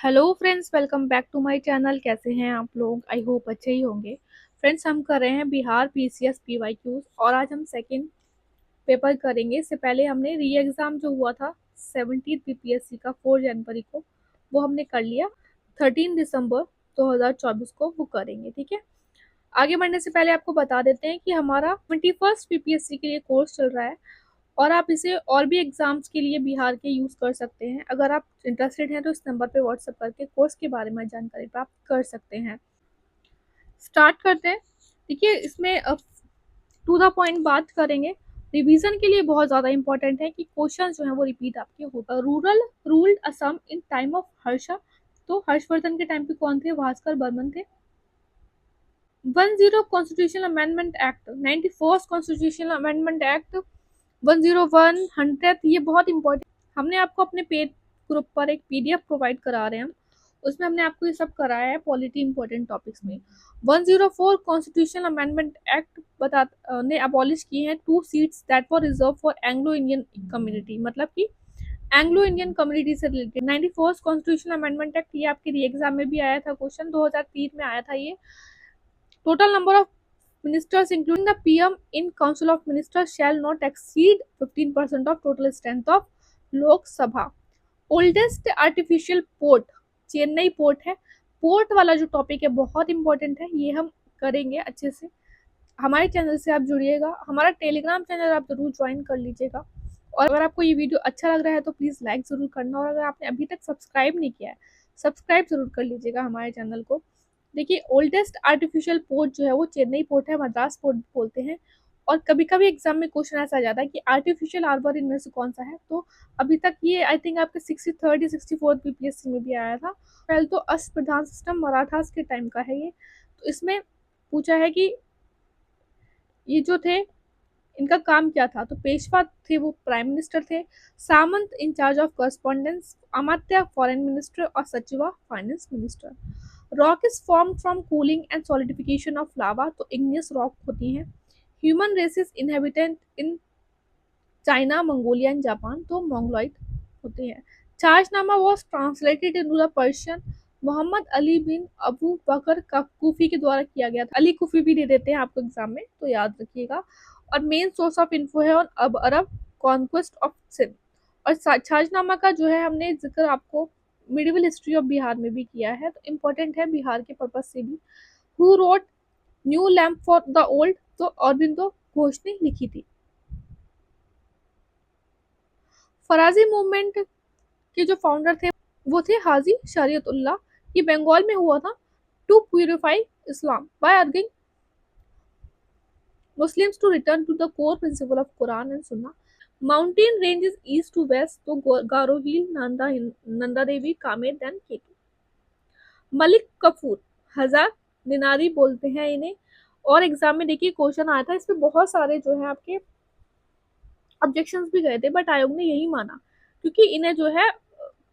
Hello friends, welcome back to my channel. कैसे हैं आप लोग? आई होप अच्छे ही होंगे। फ्रेंड्स, हम कर रहे हैं बिहार पीसीएस पीवाईक्यूज और आज हम सेकंड पेपर करेंगे। इससे पहले हमने री एग्ज़ाम जो हुआ था 17 बीपीएससी का 4 जनवरी को, वो हमने कर लिया। 13 दिसंबर 2024 को वो करेंगे। ठीक है, आगे बढ़ने से पहले आपको बता देते हैं कि हमारा 21st बीपीएससी के लिए कोर्स चल रहा है और आप इसे और भी एग्जाम्स के लिए बिहार के यूज़ कर सकते हैं। अगर आप इंटरेस्टेड हैं तो इस नंबर पे व्हाट्सएप करके कोर्स के बारे में जानकारी प्राप्त कर सकते हैं। स्टार्ट करते हैं। देखिए, इसमें टू द पॉइंट बात करेंगे। रिवीजन के लिए बहुत ज़्यादा इंपॉर्टेंट है कि क्वेश्चन जो है वो रिपीट आपके होता है। Rural ruled Assam in time of Harsha, तो हर्षवर्धन के टाइम पे कौन थे? भास्कर बर्मन थे। 10 constitutional amendment act, 91st constitutional amendment act, 101 100th, ये बहुत इंपॉर्टेंट। हमने आपको अपने पेड ग्रुप पर एक पीडीएफ प्रोवाइड करा रहे हैं हम, उसमें हमने आपको ये सब कराया है पॉलिटी इंपॉर्टेंट टॉपिक्स में। 104 कॉन्स्टिट्यूशनल अमेंडमेंट एक्ट बता ने अबॉलिश किए हैं 2 seats that were reserve for Anglo Indian community, मतलब कि एंग्लो इंडियन कम्युनिटी से related. 91st constitutional amendment act, ये आपके री एग्जाम में भी आया था क्वेश्चन, 2003 में आया था ये। Total number of ministers including the PM in council of ministers shall not exceed 15% of total strength of Lok Sabha। Oldest artificial port Chennai port है। पोर्ट वाला जो टॉपिक है बहुत इंपॉर्टेंट है, ये हम करेंगे अच्छे से। हमारे चैनल से आप जुड़िएगा, हमारा टेलीग्राम चैनल आप जरूर ज्वाइन कर लीजिएगा। और अगर आपको ये वीडियो अच्छा लग रहा है तो प्लीज़ लाइक ज़रूर करना, और अगर आपने अभी तक सब्सक्राइब नहीं किया है सब्सक्राइब ज़रूर कर लीजिएगा हमारे चैनल को। देखिए, ओल्डेस्ट आर्टिफिशियल पोर्ट जो है वो चेन्नई पोर्ट है, मद्रास पोर्ट बोलते हैं। और कभी कभी एग्जाम में क्वेश्चन ऐसा आ जाता है कि आर्टिफिशियल हार्बर इनमें से कौन सा है। तो अभी तक ये आई थिंक आपके 63rd या 64th बीपीएससी में भी आया था। पहले तो अष्ट प्रधान सिस्टम मराठास के टाइम का है ये। तो इसमें पूछा है कि ये जो थे इनका काम क्या था। तो पेशवा थे, वो प्राइम मिनिस्टर थे। Samanta in charge of correspondence, amatya foreign minister और sachiva finance minister. Rock is form from cooling and solidification of lava, तो इग्नियस रॉक होती हैं। Human races inhabitant in China, Mongolia and Japan, तो मोंगलॉइड होते हैं। Chachnama was translated in the Persian, Mohammad Ali bin Abu Bakr का कूफी के द्वारा किया गया था। अली कूफी भी दे देते हैं आपको एग्जाम में, तो याद रखिएगा। और मेन सोर्स ऑफ इन्फो है ऑन अब अरब कॉन्क्वेस्ट ऑफ सिंध। और छाजनामा का जो है हमने जिक्र आपको मिडिवल हिस्ट्री ऑफ बिहार में भी किया है, तो इम्पोर्टेंट है बिहार के पर्पज से भी। Who wrote new lamp for the old, तो अरबिंदो घोष ने लिखी थी। फराजी मूवमेंट के जो फाउंडर थे वो थे हाजी शरीयतुल्लाह। ये बंगाल में हुआ था। To purify Islam by urging Muslims to return to the core principle of Quran and Sunna. Mountain ranges east to west, तो गारो हिल, नंदा देवी, कामेर एंड केटू। मलिक कफूर, हजार दिनारी बोलते हैं इन्हें। और एग्जाम में देखिए क्वेश्चन आया था, इसमें बहुत सारे जो है आपके ऑब्जेक्शंस भी गए थे, बट आयोग ने यही माना क्योंकि इन्हें जो है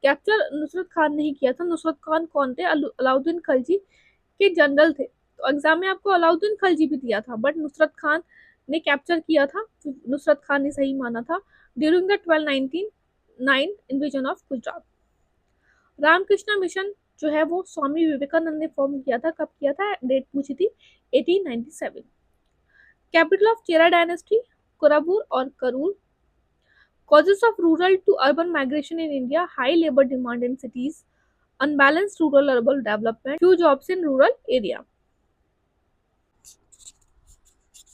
कैप्चर नुसरत खान ने ही किया था। नुसरत खान कौन थे? अलाउद्दीन खिलजी के जनरल थे। तो एग्जाम में आपको अलाउद्दीन खिलजी भी दिया था, बट नुसरत खान ने कैप्चर किया था, तो नुसरत खान ने सही माना था। During the 1299 invasion of Gujarat. Ramakrishna Mission जो है वो स्वामी विवेकानंद ने फॉर्म किया था। कब किया था? डेट पूछी थी, 1897। कैपिटल ऑफ चेरा डायनेस्टी, कोराबूर और Karur. Causes of rural to urban migration in India: high labor demand in cities, unbalanced rural-urban development, few jobs in rural area।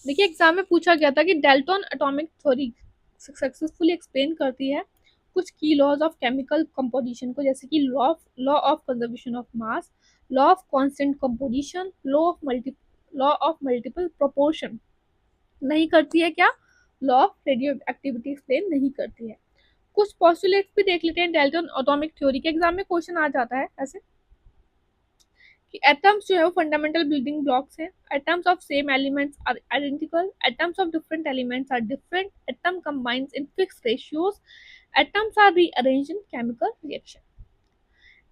देखिए, एग्जाम में पूछा गया था कि Dalton atomic theory successfully explain करती है कुछ की लॉज ऑफ केमिकल कंपोजिशन को, जैसे कि law of conservation of mass, law of constant composition, law of multiple proportion. नहीं करती है क्या? Law of radioactivity explain नहीं करती है। कुछ पॉस्टुलेट्स भी देख लेते हैं डेल्टन एटॉमिक थ्योरी के। एग्जाम में क्वेश्चन आ जाता है ऐसे कि एटम्स जो है वो फंडामेंटल बिल्डिंग ब्लॉक्स हैं। Atoms of same elements are identical, atoms of different elements are different, atom combines in fixed ratios, atoms are rearranged in chemical reaction.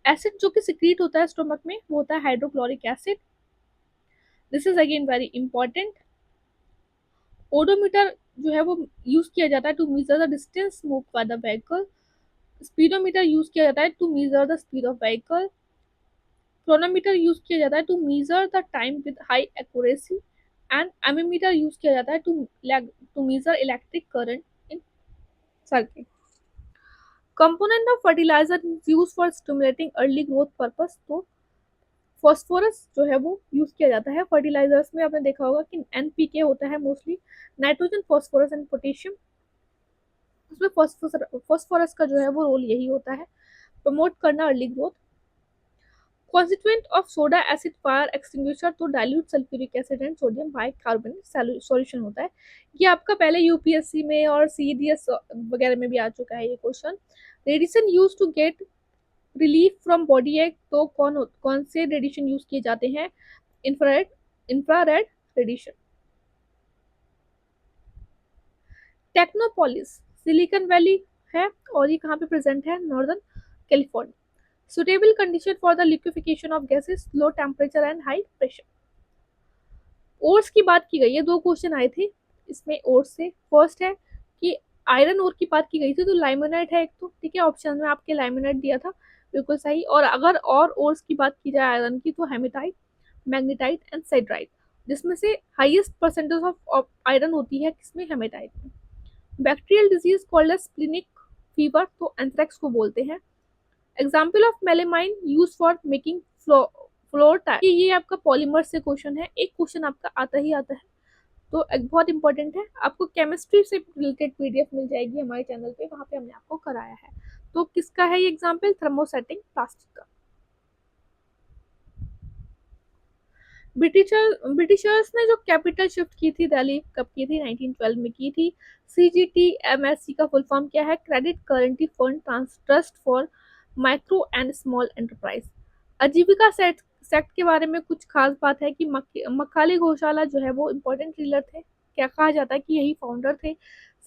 Acid जो कि सिक्रीट होता है स्टोमक में वो होता है hydrochloric acid. This is again very important. Odometer जो है वो यूज किया जाता है to measure the distance move by the vehicle. Speedometer use किया जाता है to measure the speed of vehicle. Chronometer use किया जाता है to measure the time with high accuracy. And ammeter use किया जाता है to measure electric current in circuit. Component of fertiliser use for stimulating early growth purpose. तो phosphorus जो है वो यूज किया जाता है फर्टिलाइजर्स में। आपने देखा होगा कि एनपीके होता है mostly, nitrogen phosphorus and potassium. उसमें फॉस्फोरस का जो है वो रोल यही होता है, प्रमोट करना early growth. Constituent of soda acid fire extinguisher तो dilute sulphuric acid and sodium bicarbonate solution होता है। ये आपका पहले यूपीएससी में और सीडीएस वगैरह में भी आ चुका है ये question. Radiation use to get relief from body एक्ट तो कौन से रेडिएशन यूज किए जाते हैं? Infrared infrared radiation. Technopolis silicon valley है और ये कहाँ पे प्रेजेंट है? Northern California. Suitable condition for the liquefaction of gases, low temperature and high pressure. Ores की बात की गई है, दो क्वेश्चन आए थे इसमें ओर्स से। फर्स्ट है कि आयरन ओर की बात की गई थी तो लाइमोनाइट है एक, तो ठीक है, ऑप्शन में आपके लाइमोनाइट दिया था, बिल्कुल सही। और अगर और ओर्स की बात की जाए आयरन की तो हेमेटाइट, मैग्नेटाइट एंड सेड्राइट, जिसमें से हाईएस्ट परसेंटेज ऑफ आयरन होती है किसमें? हेमेटाइट में। Bacterial disease called as splenic fever तो एंथ्रेक्स को बोलते हैं। Example of melamine use for making floor type. ये आपका पॉलीमर से क्वेश्चन है, एक क्वेश्चन आपका आता ही आता है, तो एक बहुत इंपॉर्टेंट है। आपको केमिस्ट्री से रिलेटेड पीडीएफ मिल जाएगी हमारे चैनल पे, वहां पे हमने आपको कराया है। तो किसका है ये एग्जाम्पल? थर्मोसेटिंग प्लास्टिक का। ब्रिटिशर्स ने जो कैपिटल शिफ्ट की थी दिल्ली कब की थी? 1912 में की थी। CGTMSC का फुल फॉर्म क्या है? Credit guarantee fund trust for micro and small enterprise. आजीविका सेक्ट के बारे में कुछ खास बात है कि मकाली घोषाला जो है वो इम्पोर्टेंट लीडर थे, क्या कहा जाता है कि यही फाउंडर थे।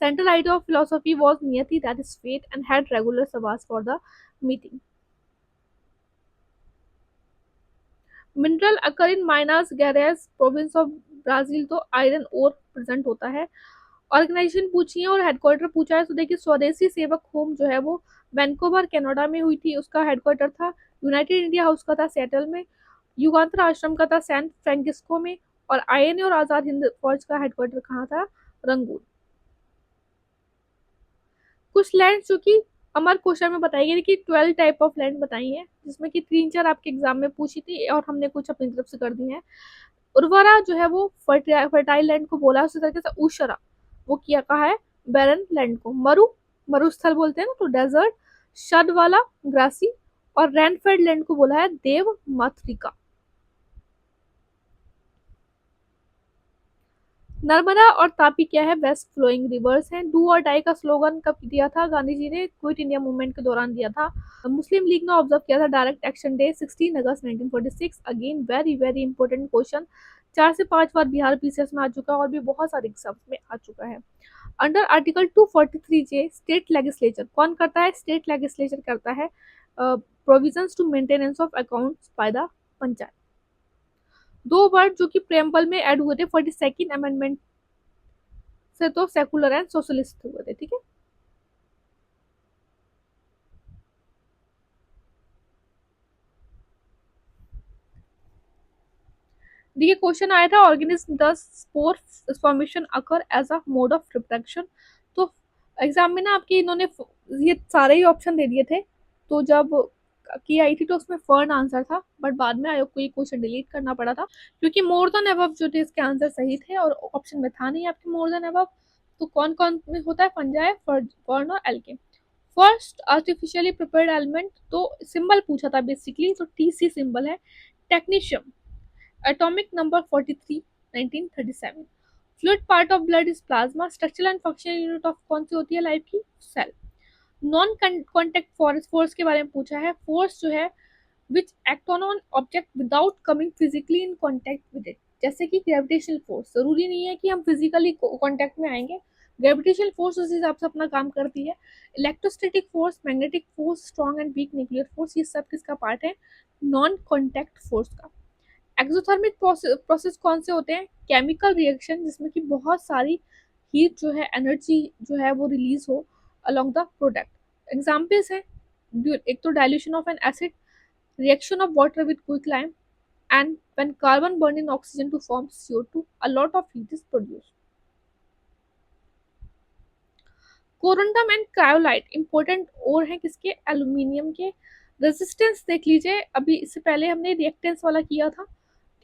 Central idea of philosophy was niyati that is fate and had regular सभास for the meeting. Mineral occur in Minas Gerais province of Brazil तो आयरन ओर प्रेजेंट होता है। ऑर्गेनाइजेशन पूछी है और हेडक्वार्टर पूछा है तो देखिए स्वदेशी सेवक होम जो है वो वैंकूवर कनाडा में हुई थी, उसका हेडक्वार्टर था। यूनाइटेड इंडिया हाउस का था सेटल में। युगांतर आश्रम का था सैन फ्रांसिस्को में। और आईएनए और आजाद हिंद फौज का हेडक्वार्टर कहाँ था? रंगून। कुछ लैंड जो कि अमर क्वेश्चन में बताई गई कि 12 टाइप ऑफ लैंड बताई है, जिसमें कि 3-4 आपके एग्जाम में पूछी थी और हमने कुछ अपनी तरफ से कर दी है। उर्वरा जो है वो फर्टाइल लैंड को बोला, उसी तरीके से उशरा वो किया कहा है बैरन लैंड को। मरुस्थल बोलते हैं ना तो डेजर्ट। शड वाला ग्रासी। और रैनफेड लैंड को बोला है देव मातृका। नर्मदा और तापी क्या है? वेस्ट फ्लोइंग रिवर्स हैं। डू और डाई का स्लोगन कब दिया था? गांधी जी ने क्विट इंडिया मूवमेंट के दौरान दिया था। मुस्लिम लीग ने ऑब्जर्व किया था डायरेक्ट एक्शन डे 16 अगस्त 1946। Again very very important question, 4 से 5 बार बिहार पीसीएस में आ चुका है और भी बहुत सारे एग्जाम्स में आ चुका है। Under article 243J state legislature कौन करता है? स्टेट लेजिस्लेचर करता है provisions to maintenance of accounts by the panchayat. दो वर्ड जो कि प्रेम्बल में ऐड हुए थे 42nd अमेंडमेंट से तो सेकुलर एंड सोशलिस्ट हुए थे, ठीक है। देखिए क्वेश्चन आया था organism the spore formation occur as a mode of reproduction. तो एग्जाम में ना आपके इन्होंने ये सारे ही ऑप्शन दे दिए थे, तो जब की आई थी तो उसमें फर्न आंसर था, बट बाद में आयोग को ये क्वेश्चन डिलीट करना पड़ा था क्योंकि मोर देन अबव जो थे इसके आंसर सही थे और ऑप्शन में था नहीं आपके मोर देन अबव। तो कौन कौन में होता है? फंजाई, फर्न और algae. First artificially prepared element तो सिंबल पूछा था बेसिकली, तो TC सिंबल है। Technetium. Atomic number 43 1937। Fluid part of blood is plasma. Structural and functional unit of कौन सी होती है लाइफ की? सेल। नॉन कॉन्टेक्ट फोर्स के बारे में पूछा है। फोर्स जो है which act on object without coming physically in contact with it. जैसे कि ग्रेविटेशनल फोर्स, जरूरी नहीं है कि हम फिजिकली कॉन्टेक्ट में आएंगे, ग्रेविटेशनल फोर्स उस हिसाब से अपना काम करती है। Electrostatic force, magnetic force, strong and weak nuclear force, ये सब किसका पार्ट है? नॉन कॉन्टेक्ट फोर्स का। एक्सोथर्मिक प्रोसेस कौन से होते हैं? केमिकल रिएक्शन जिसमें कि बहुत सारी हीट जो है, एनर्जी जो है वो रिलीज हो अलोंग द प्रोडक्ट। एग्जाम्पल्स हैं एक तो dilution of N acid, reaction of water with quicklime, and when carbon burned in oxygen to form CO2, a lot of heat is produced. Corundum and cryolite important और है किसके, aluminium के। Resistance देख लीजिए, अभी इससे पहले हमने रिएक्टेंस वाला किया था,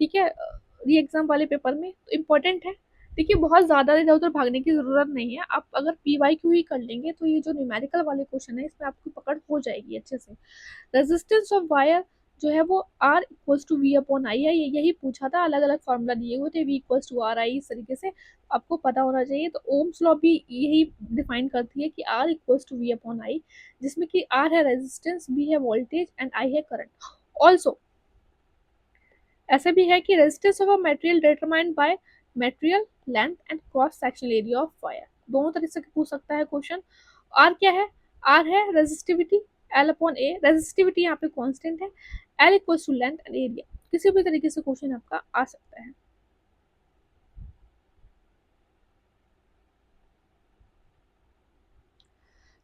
ठीक है, री एग्जाम वाले पेपर में, तो इम्पोर्टेंट है। देखिए बहुत ज़्यादा इधर उधर भागने की ज़रूरत नहीं है, आप अगर PYQ ही कर लेंगे तो ये जो न्यूमेरिकल वाले क्वेश्चन है इसमें आपकी पकड़ हो जाएगी अच्छे से। रेजिस्टेंस ऑफ वायर जो है वो R equals to V upon I है, यही पूछा था, अलग अलग फार्मूला दिए हुए थे, V इक्वल्स टू R आई, इस तरीके से आपको पता होना चाहिए। तो ओम्स लॉ भी यही डिफाइन करती है कि R equals to V upon I, जिसमें कि R है रेजिस्टेंस, V है वोल्टेज एंड I है करंट। ऑल्सो ऐसे भी है कि resistance of a material determined by material length and cross sectional area of wire, दोनों तरीके से पूछ सकता है क्वेश्चन। आर क्या है, आर है resistivity, L upon A, resistivity यहाँ पे कांस्टेंट है, L equal to length and area, किसी भी तरीके से क्वेश्चन आपका आ सकता है।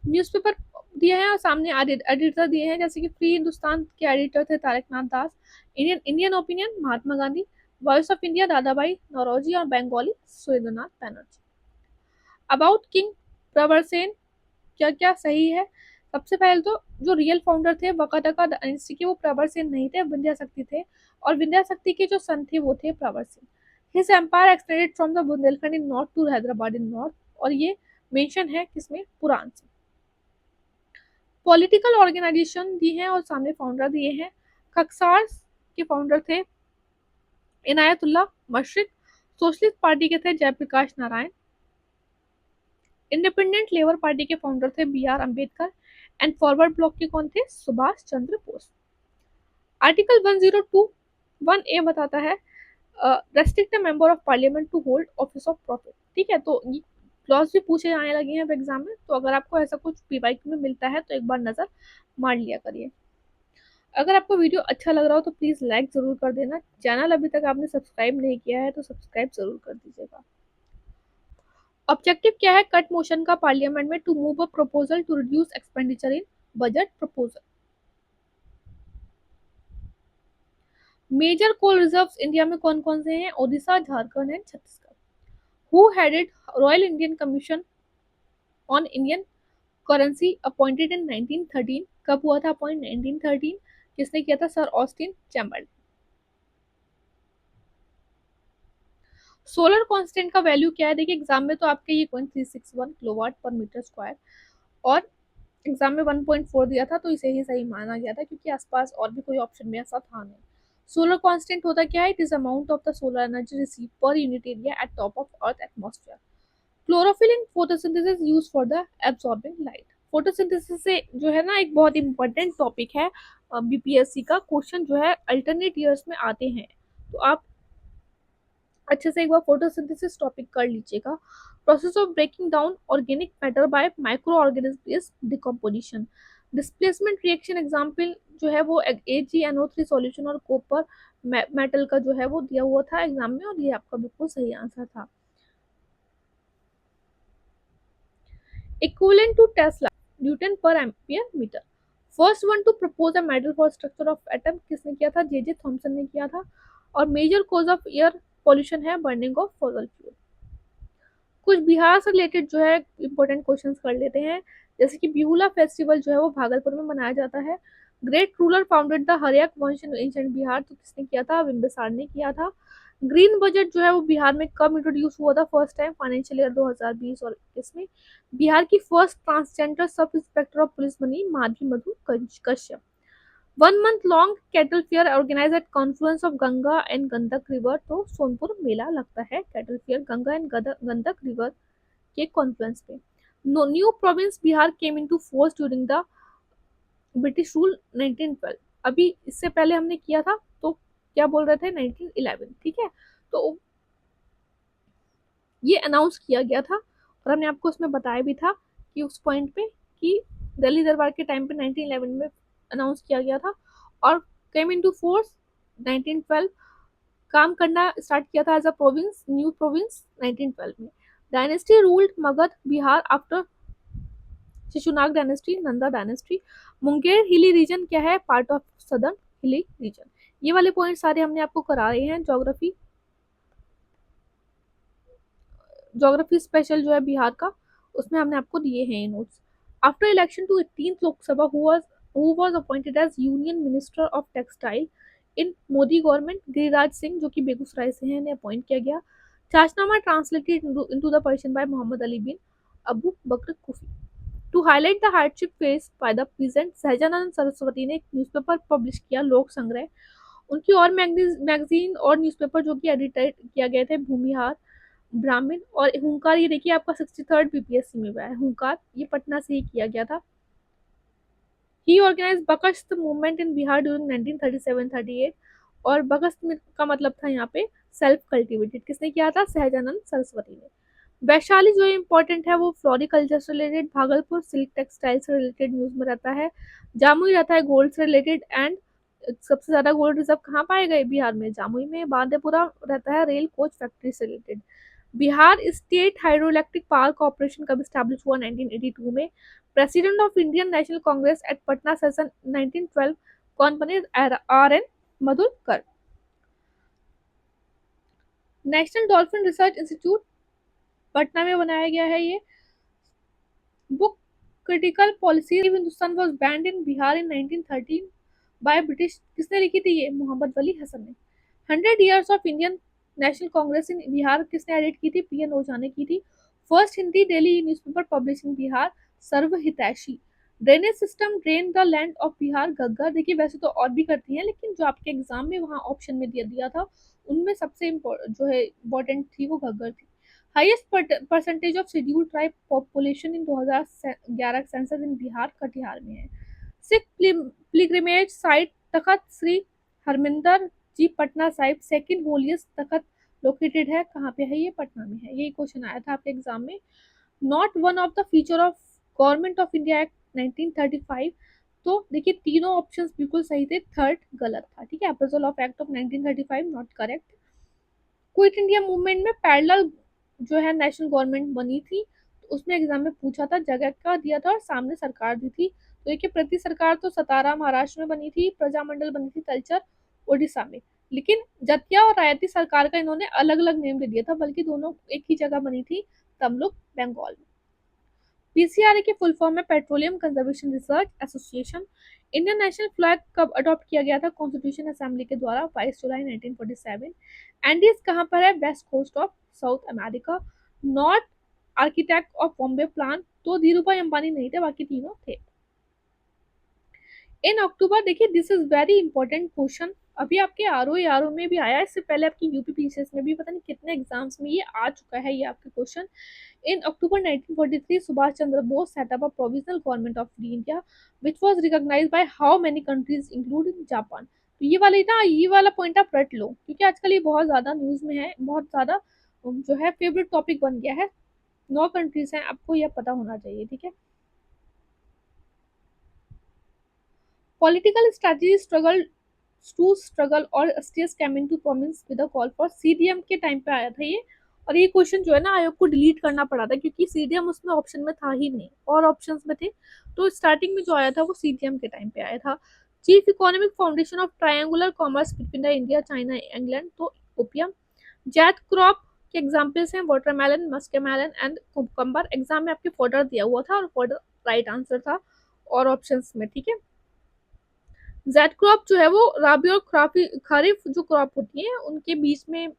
न्यूज़पेपर दिए हैं और सामने एडिटर दिए हैं, जैसे कि फ्री हिंदुस्तान के एडिटर थे Tarak Nath Das, Indian Indian opinion Mahatma Gandhi, voice of India Dadabhai Naoroji और बंगाली सुरेंद्रनाथ बैनर्जी। अबाउट किंग प्रवरसेन क्या क्या सही है, सबसे पहले तो जो रियल फाउंडर थे वकाटका डायनेस्टी के वो प्रवरसेन नहीं थे, विंध्याशक्ति थे, और विंध्याशक्ति के जो सन थे वो थे Pravarsena. His empire extended from the Bundelkhand in north to Hyderabad in north, और ये मेंशन है किसमें, पुराण से। पॉलिटिकल ऑर्गेनाइजेशन दी है और सामने फाउंडर दिए हैं। खक्सार के फाउंडर थे इनायतुल्ला मशरिक, सोशलिस्ट पार्टी के थे Jayaprakash Narayan, independent labour party के फाउंडर थे BR Ambedkar, and forward bloc के कौन थे, सुभाष चंद्र बोस। आर्टिकल 102(1)(a) बताता है restrict a member of parliament to hold office of profit, ठीक है, तो क्लॉज भी पूछे आने लगे हैं अब एग्जाम में, तो अगर आपको ऐसा कुछ PYQ में मिलता है तो एक बार नजर मार लिया करिए। अगर आपको वीडियो अच्छा लग रहा हो तो प्लीज़ लाइक ज़रूर कर देना, चैनल अभी तक आपने सब्सक्राइब नहीं किया है तो सब्सक्राइब ज़रूर कर दीजिएगा। ऑब्जेक्टिव क्या है कट मोशन का पार्लियामेंट में, to move a proposal to reduce expenditure in budget proposal. Major coal reserves India में कौन कौन से हैं, Odisha, Jharkhand and Chhattisgarh. Who headed royal Indian commission on Indian currency appointed in 1913, कब हुआ था अपॉइंट, 1913, किसने किया था, sir Austin Chamberlain. Solar constant का वैल्यू क्या है, देखिए एग्जाम में तो आपके ये 0.361 किलोवाट पर मीटर स्क्वायर, और एग्जाम में 1.4 दिया था तो इसे ही सही माना गया था, क्योंकि आसपास और भी कोई ऑप्शन में ऐसा था नहीं। सोलर कांस्टेंट होता क्या है, it is amount of the solar energy receive per unit area at top of earth atmosphere. Chlorophyll in photosynthesis use for the absorbing light. Photosynthesis से जो है ना एक बहुत इंपॉर्टेंट टॉपिक है, BPSC का क्वेश्चन जो है अल्टरनेट ईयर्स में आते हैं, तो आप अच्छे से एक बार फोटोसिंथेसिस टॉपिक कर लीजिएगा। Process of breaking down organic matter by microorganism is decomposition. Displacement reaction example जो है वो AgNO3 सॉल्यूशन और कॉपर मेटल का जो है वो दिया हुआ था एग्जाम में, और ये आपका बिल्कुल सही आंसर था। Equivalent to tesla newton per ampere metre. First one to propose a model for structure of atom किसने किया था, JJ थॉमसन ने किया था। और major cause of air pollution है बर्निंग ऑफ फॉसल फ्यूल। कुछ बिहार से रिलेटेड जो है इंपॉर्टेंट क्वेश्चंस कर लेते हैं, जैसे कि बिहुला फेस्टिवल जो है वो भागलपुर में मनाया जाता है। Great ruler founded the Haryanka वंश इन एंशिएंट बिहार, तो किसने किया था, बिंबिसार ने किया था। ग्रीन बजट जो है वो बिहार में कब इंट्रोड्यूस हुआ था, फर्स्ट टाइम फाइनेंशियल ईयर 2020 और 21 में। बिहार की first transgender sub inspector of police बनी Madhavi Madhu Kashyap. 1 month long cattle fair organise at confluence of Ganga and Gandak river, तो सोनपुर मेला लगता है cattle fair Ganga and Gandak river के कॉन्फ्लुएंस पे। New province Bihar came into force during the British rule 1912, अभी इससे पहले हमने किया था तो क्या बोल रहे थे 1911, ठीक है, तो ये अनाउंस किया गया था, और हमने आपको उसमें बताया भी था कि उस पॉइंट पे कि दिल्ली दरबार के टाइम पे 1911 में अनाउंस किया गया था, और केम इनटू फोर्स 1912, काम करना स्टार्ट किया था as a province, new province 1912 में। Dynasty ruled Magadh Bihar after Shishunaga dynasty, Nanda dynasty. Munger hilly region क्या है, part of southern hilly region. ये वाले पॉइंट सारे हमने आपको कराए हैं। ज्योग्राफी, ज्योग्राफी स्पेशल जो है बिहार का, उसमें हमने आपको दिए हैं ये notes. After election to 18th Lok Sabha, who was appointed as union minister of textile in Modi government, Giriraj Singh जो कि बेगूसराय से हैं, इन्हें अपॉइंट किया गया। Chachnama translated into the Persian by Mohammad Ali bin Abu Bakr Kufi. To highlight the hardship face by the present, Sahajanand Saraswati ने एक न्यूज़पेपर पब्लिश किया, लोक संग्रह। उनकी और मैगजीन और न्यूज़पेपर जो कि एडिटेड किया गए थे, भूमिहार, ब्राह्मण और हुंकार। ये देखिए आपका 63rd बीपीएससी में हुआ है हुंकार, ये पटना से ही किया गया था। ही organise Bakasht movement in Bihar during 1937-38। और बकश्त का मतलब था यहाँ पे सेल्फ कल्टिवेटेड, किसने किया था, सहजानंद सरस्वती ने। वैशाली जो इंपॉर्टेंट है वो फ्लोरिकल्चर से रिलेटेड, भागलपुर सिल्क टेक्सटाइल से रिलेटेड न्यूज में रहता है, जामुई रहता है गोल्ड से रिलेटेड। एंड सबसे ज्यादा गोल्ड रिजर्व कहाँ पाए गए, बिहार में, जामुई में। बांदेपुरा रहता है रेल कोच फैक्ट्री से related. Bihar state hydroelectric power corporation कब स्टैब्लिश हुआ, 1982 में। President of Indian National Congress at Patna session 1912 कौन बने, R N Madhukar. National dolphin research institute Patna में बनाया गया है ये। Book critical policy Hindustan was banned in Bihar in 1913 by British, किसने लिखी थी ये, मोहम्मद वली हसन ने। 100 years of Indian National Congress in Bihar किसने एडिट की थी, पीएन ओझा ने की थी। First Hindi daily newspaper publish in Bihar, Sarva Hitaishi. Drainage system drain the land of Bihar, Ghaggar. देखिए वैसे तो और भी करती हैं, लेकिन जो आपके एग्जाम में वहाँ ऑप्शन में दिया था, उनमें सबसे जो है इम्पोर्टेंट थी वो घग्गर थी। Highest percentage of schedule tribe population in 2011 census इन बिहार, कटिहार में है। सिख पिलग्रिमेज साइट तखत श्री हरमिंदर जी पटना साहिब, सेकंड होलियस्ट तखत लोकेटेड है, कहाँ पे है ये, पटना में है। यही क्वेश्चन आया था आपके एग्जाम में। Not one of the feature of government of India act 1935। तो देखिए तीनों ऑप्शंस बिल्कुल सही थे, थर्ड गलत था, ठीक है। Approval of act of 1935 not correct. Quit India movement में पैरेलल जो है नेशनल गवर्नमेंट बनी थी, तो उसमें एग्जाम में पूछा था, जगह का दिया था और सामने सरकार दी थी। तो देखिए प्रति सरकार तो सतारा महाराष्ट्र में बनी थी, प्रजामंडल बनी थी तलचर उड़ीसा में। लेकिन जतिया और रायती सरकार का इन्होंने अलग अलग नेम दे दिया था, बल्कि दोनों एक ही जगह बनी थी, तमलुक बंगाल में। पीसीआरए की फुल फॉर्म है petroleum conservation research association. Indian national flag कब अडॉप्ट किया गया था, कॉन्स्टिट्यूशन असेंबली के द्वारा, 22 जुलाई 1947। एंडीज कहाँ पर है, west coast of South America. North architect of Bombay plan, तो धीरू भाई अंबानी नहीं थे, बाकी तीनों थे। इन अक्टूबर, देखिए this is very important question, अभी आपके आरओ में भी आया, इससे पहले आपकी यूपी पीसीएस में भी पता नहीं कितने एग्जाम्स में ये आ चुका है, ये आपके question. In October 1943, Subhash Chandra Bose set up a provisional government of free India, which was recognized by how many countries, including Japan. तो ये वाला ना, ये वाला पॉइंट आप रट लो, क्योंकि आजकल ये बहुत ज्यादा न्यूज में है, बहुत ज्यादा जो है फेवरेट टॉपिक बन गया है। 9 कंट्रीज हैं, आपको यह पता होना चाहिए, ठीक है। पॉलिटिकल स्ट्रेटजी स्ट्रगल और states came into prominence with a call for CDM के टाइम पे आया था ये। और ये क्वेश्चन जो है ना, आयोग को डिलीट करना पड़ा था, क्योंकि सीडीएम उसमें ऑप्शन में था ही नहीं, और ऑप्शंस में थे। तो स्टार्टिंग में जो आया था वो सीडीएम के टाइम पे आया था। Chief economic foundation of triangular commerce between the India, China, England, तो ओपियम। जैद क्रॉप के एग्जाम्पल्स हैं watermelon, muskmelon and cucumber. Exam में आपके फॉर्डर दिया हुआ था, और फॉर्डर राइट आंसर था और ऑप्शंस में, ठीक है। जेड क्रॉप जो है वो राबी और खरीफ जो क्रॉप होती है उनके बीच में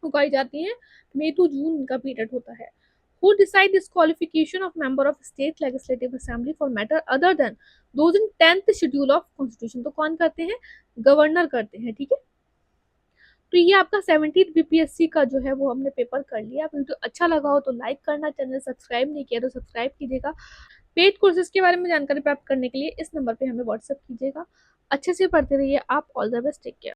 उगाई जाती है, मई टू जून उनका पीरियड होता है। Who decide disqualification of member of state legislative assembly for matter other than those in 10th schedule of constitution? तो कौन करते हैं, गवर्नर करते हैं, ठीक है। तो ये आपका 17th बीपीएससी का जो है वो हमने पेपर कर लिया। वीडियो अच्छा लगा हो तो लाइक करना, चैनल सब्सक्राइब नहीं किया तो सब्सक्राइब कीजिएगा। पेड कोर्सेज के बारे में जानकारी प्राप्त करने के लिए इस नंबर पे हमें व्हाट्सएप कीजिएगा। अच्छे से पढ़ते रहिए आप। All the best, take care.